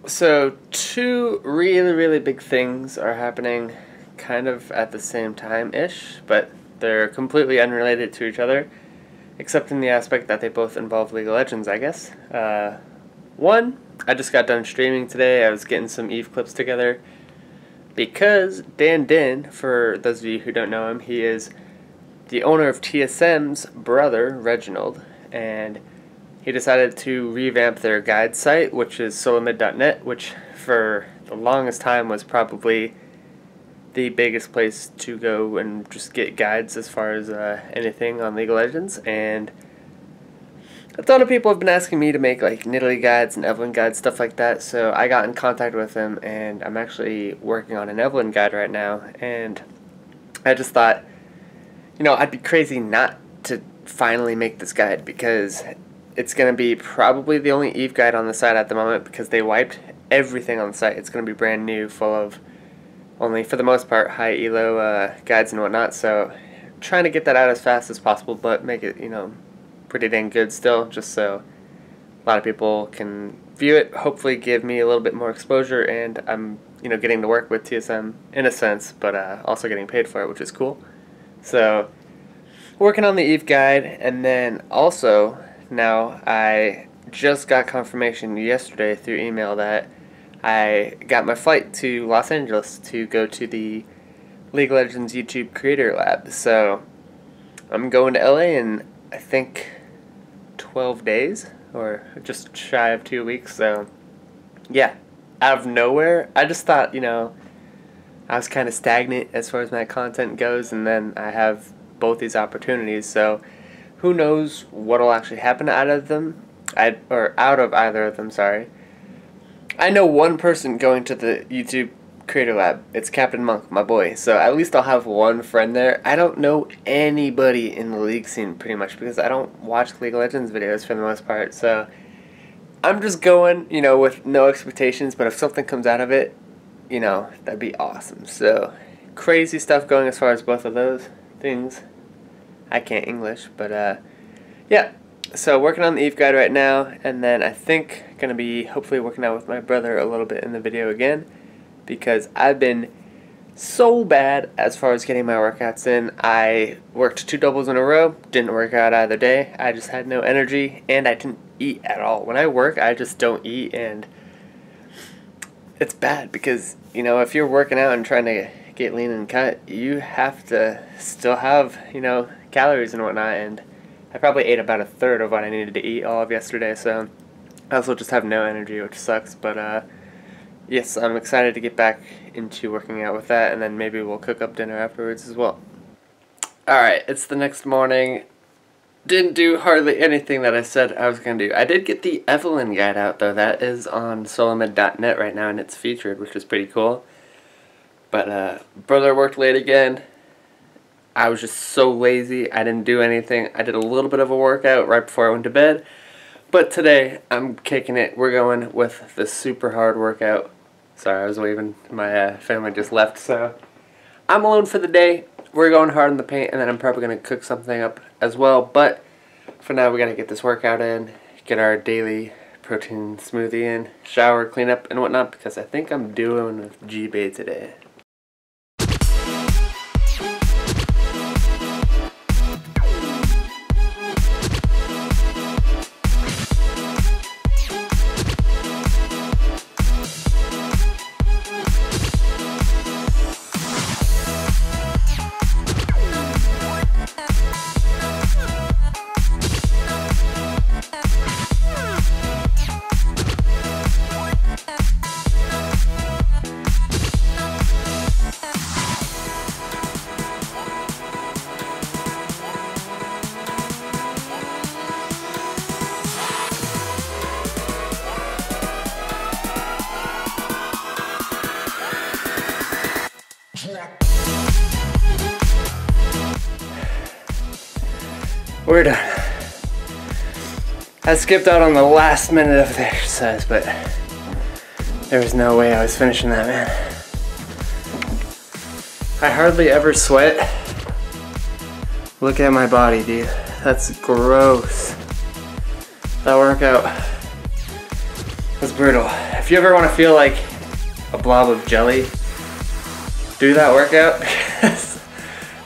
So two really big things are happening kind of at the same time-ish, but they're completely unrelated to each other, except in the aspect that they both involve League of Legends, I guess. One, I just got done streaming today. I was getting some Eve clips together because Dan Din, for those of you who don't know him, he is the owner of TSM's brother, Reginald, and he decided to revamp their guide site, which is solomid.net, which for the longest time was probably the biggest place to go and just get guides as far as anything on League of Legends. And a ton of people have been asking me to make like Nidalee guides and Evelyn guides, stuff like that, so I got in contact with him, and I'm actually working on an Evelyn guide right now. And I just thought, I'd be crazy not to finally make this guide, because it's going to be probably the only Eve guide on the site at the moment, because they wiped everything on the site. It's going to be brand new, full of only, for the most part, high elo guides and whatnot. So trying to get that out as fast as possible, but make it, pretty dang good still, just so a lot of people can view it, hopefully give me a little bit more exposure, and I'm, getting to work with TSM in a sense, but also getting paid for it, which is cool. So working on the Eve guide, and then also now I just got confirmation yesterday through email that I got my flight to Los Angeles to go to the League of Legends YouTube Creator Lab. So I'm going to LA in, I think, 12 days, or just shy of 2 weeks. So yeah, out of nowhere, I just thought, I was kind of stagnant as far as my content goes, and then I have both these opportunities, so who knows what'll actually happen out of them, out of either of them, sorry. I know one person going to the YouTube Creator Lab. It's Captain Monk, my boy, so at least I'll have one friend there. I don't know anybody in the League scene, pretty much, because I don't watch League of Legends videos for the most part, so I'm just going, with no expectations, but if something comes out of it, that'd be awesome. So crazy stuff going as far as both of those things. I can't English, but yeah. So working on the Eve guide right now, and then I think gonna be hopefully working out with my brother a little bit in the video again, because I've been so bad as far as getting my workouts in. I worked 2 doubles in a row, didn't work out either day. I just had no energy, and I didn't eat at all. When I work, I just don't eat, and it's bad because, if you're working out and trying to get lean and cut, you have to still have, calories and whatnot, and I probably ate about 1/3 of what I needed to eat all of yesterday, so I also just have no energy, which sucks. But yes, I'm excited to get back into working out with that, and then maybe we'll cook up dinner afterwards as well. Alright, it's the next morning. Didn't do hardly anything that I said I was going to do. I did get the Evelyn guide out, though. That is on solomid.net right now, and it's featured, which is pretty cool. But brother worked late again. I was just so lazy. I didn't do anything. I did a little bit of a workout right before I went to bed. But today, I'm kicking it. We're going with the super hard workout. Sorry, I was waving. My family just left, so I'm alone for the day. We're going hard in the paint, and then I'm probably going to cook something up as well. But for now, we got to get this workout in, get our daily protein smoothie in, shower, clean up, and whatnot, because I think I'm doing with G-Bay today. We're done. I skipped out on the last minute of the exercise, but there was no way I was finishing that, man. I hardly ever sweat. Look at my body, dude. That's gross. That workout was brutal. if you ever want to feel like a blob of jelly, do that workout, because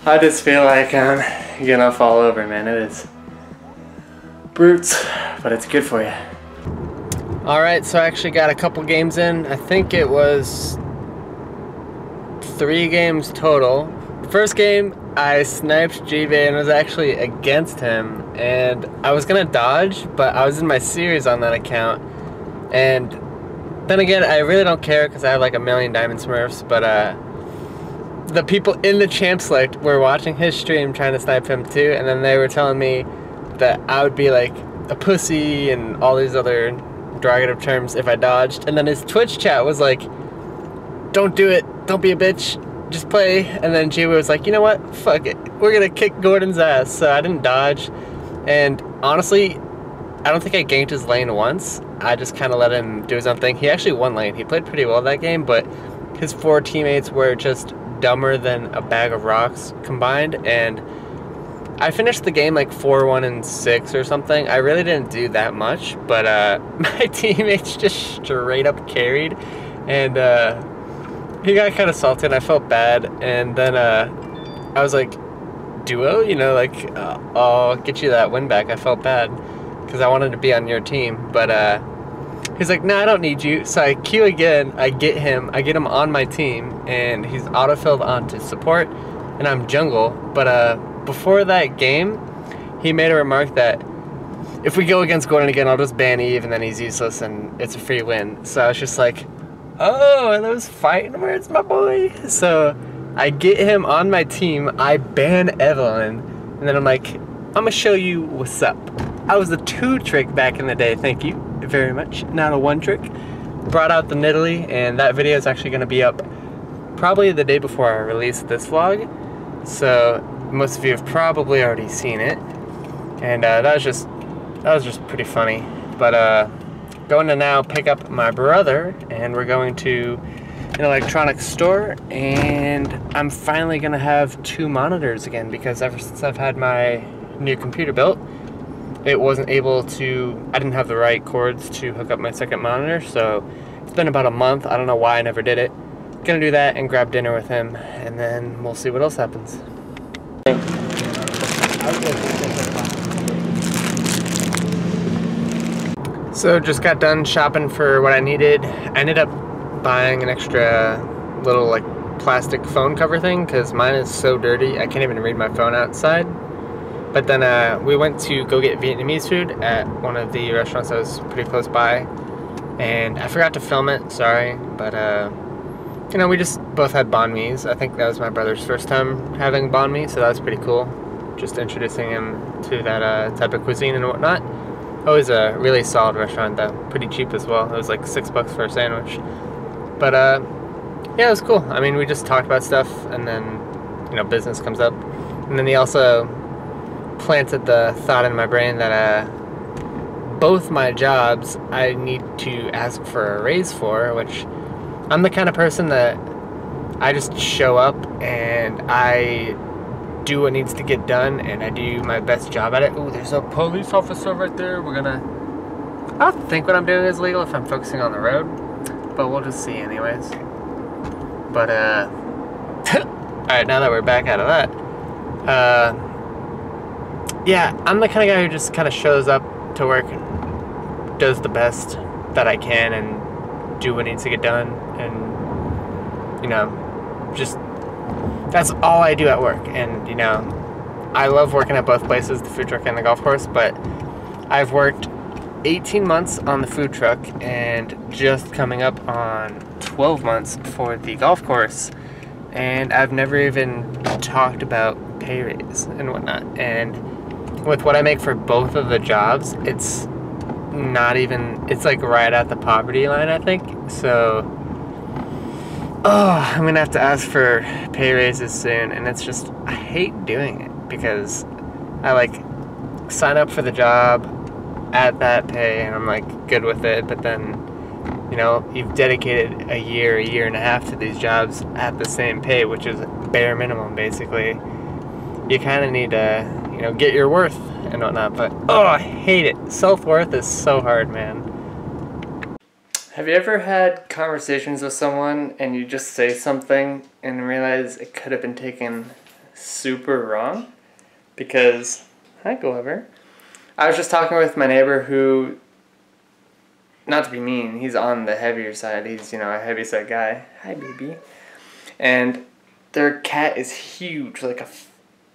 I just feel like I'm gonna fall over, man. It is brutes, but it's good for you. Alright, so I actually got a couple games in. I think it was 3 games total. The first game, I sniped GV and was actually against him, and I was gonna dodge, but I was in my series on that account, and then again, I really don't care because I have like a million diamond smurfs, but the people in the champ select were watching his stream trying to snipe him too, and then they were telling me that I would be like a pussy and all these other derogative terms if I dodged, and then his Twitch chat was like, don't do it, don't be a bitch, just play. And then Jiwa was like, you know what, fuck it, we're gonna kick Gordon's ass. So I didn't dodge, and honestly, I don't think I ganked his lane once. I just kind of let him do his own thing. He actually won lane. He played pretty well that game, but his 4 teammates were just dumber than a bag of rocks combined, and I finished the game like 4-1 and 6 or something. I really didn't do that much, but my teammates just straight up carried, and he got kind of salty and I felt bad, and then I was like, duo, you know, like I'll get you that win back. I felt bad because I wanted to be on your team, but he's like, nah, I don't need you. So I queue again, I get him on my team, and he's autofilled onto support, and I'm jungle. But before that game, he made a remark that if we go against Gordon again, I'll just ban Eve, and then he's useless, and it's a free win. So I was just like, oh, are those fighting words, my boy? So I get him on my team, I ban Evelyn, and then I'm like, I'm gonna show you what's up. I was a 2 trick back in the day, thank you very much, not a 1 trick. Brought out the Nidalee, and that video is actually going to be up probably the day before I release this vlog, so most of you have probably already seen it, and that was just pretty funny. But going to now pick up my brother, and we're going to an electronics store, and I'm finally going to have 2 monitors again, because ever since I've had my new computer built, it wasn't able to, I didn't have the right cords to hook up my second monitor, so it's been about a month. I don't know why I never did it. Gonna do that and grab dinner with him, and then we'll see what else happens. So just got done shopping for what I needed. I ended up buying an extra little like plastic phone cover thing because mine is so dirty I can't even read my phone outside. But then we went to go get Vietnamese food at one of the restaurants that was pretty close by, and I forgot to film it, sorry, but you know, we just both had banh mi's. I think that was my brother's first time having banh mi, so that was pretty cool, just introducing him to that type of cuisine and whatnot. Always a really solid restaurant though, pretty cheap as well. It was like $6 for a sandwich, but yeah, it was cool. I mean, we just talked about stuff, and then, you know, business comes up, and then he also planted the thought in my brain that both my jobs I need to ask for a raise for, which I'm the kind of person that I just show up and I do what needs to get done, and I do my best job at it. Ooh, there's a police officer right there. I don't think what I'm doing is legal if I'm focusing on the road, but we'll just see anyways. But alright, now that we're back out of that, yeah, I'm the kind of guy who just kind of shows up to work and does the best that I can and do what needs to get done, and, you know, just, that's all I do at work. And, you know, I love working at both places, the food truck and the golf course, but I've worked 18 months on the food truck and just coming up on 12 months for the golf course, and I've never even talked about pay raise and whatnot. And with what I make for both of the jobs, it's not even, it's like right at the poverty line, I think. So, oh, I'm gonna have to ask for pay raises soon, and it's just, I hate doing it because I like sign up for the job at that pay and I'm like good with it, but then, you know, you've dedicated a year and a half to these jobs at the same pay, which is bare minimum basically. You kind of need to, you know, get your worth and whatnot, but oh, I hate it. Self-worth is so hard, man. Have you ever had conversations with someone and you just say something and realize it could have been taken super wrong? Because, hi Glover, I was just talking with my neighbor who, not to be mean, he's on the heavier side. He's, a heavy set guy. Hi baby. And their cat is huge, like a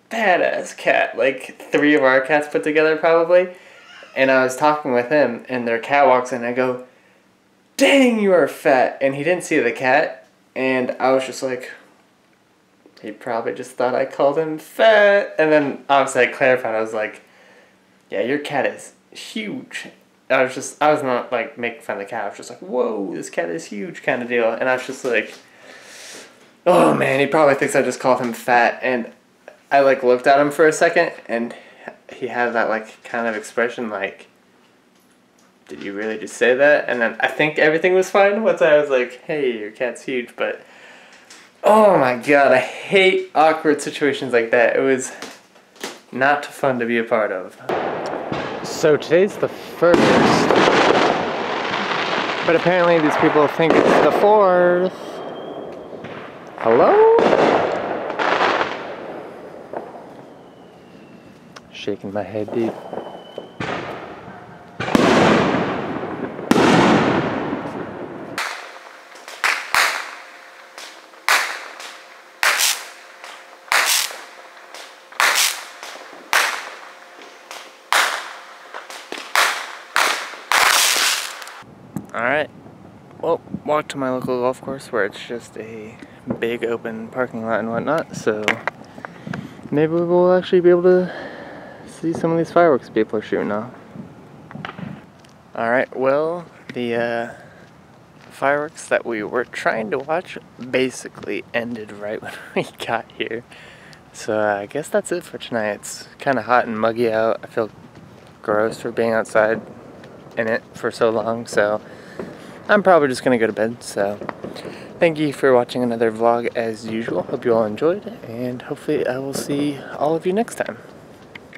fat ass cat, like 3 of our cats put together probably. And I was talking with him and their cat walks in and I go, "Dang, you are fat." And he didn't see the cat, and I was just like, he probably just thought I called him fat. And then obviously I clarified. I was like, yeah, your cat is huge. I was not like making fun of the cat. I was just like, whoa, this cat is huge kind of deal. And I was just like, oh man, he probably thinks I just called him fat. And I like looked at him for a second and he had that like kind of expression like, did you really just say that? And then I think everything was fine once I was like, hey, your cat's huge. But oh my god, I hate awkward situations like that. It was not fun to be a part of. So today's the 1st, but apparently these people think it's the 4th. Hello? Shaking my head, dude. Alright, well, walked to my local golf course where it's just a big open parking lot and whatnot, so maybe we'll actually be able to see some of these fireworks people are shooting off. Alright, well, the fireworks that we were trying to watch basically ended right when we got here. So I guess that's it for tonight. It's kind of hot and muggy out. I feel gross for being outside in it for so long, so I'm probably just gonna go to bed. So thank you for watching another vlog as usual. Hope you all enjoyed, and hopefully I will see all of you next time.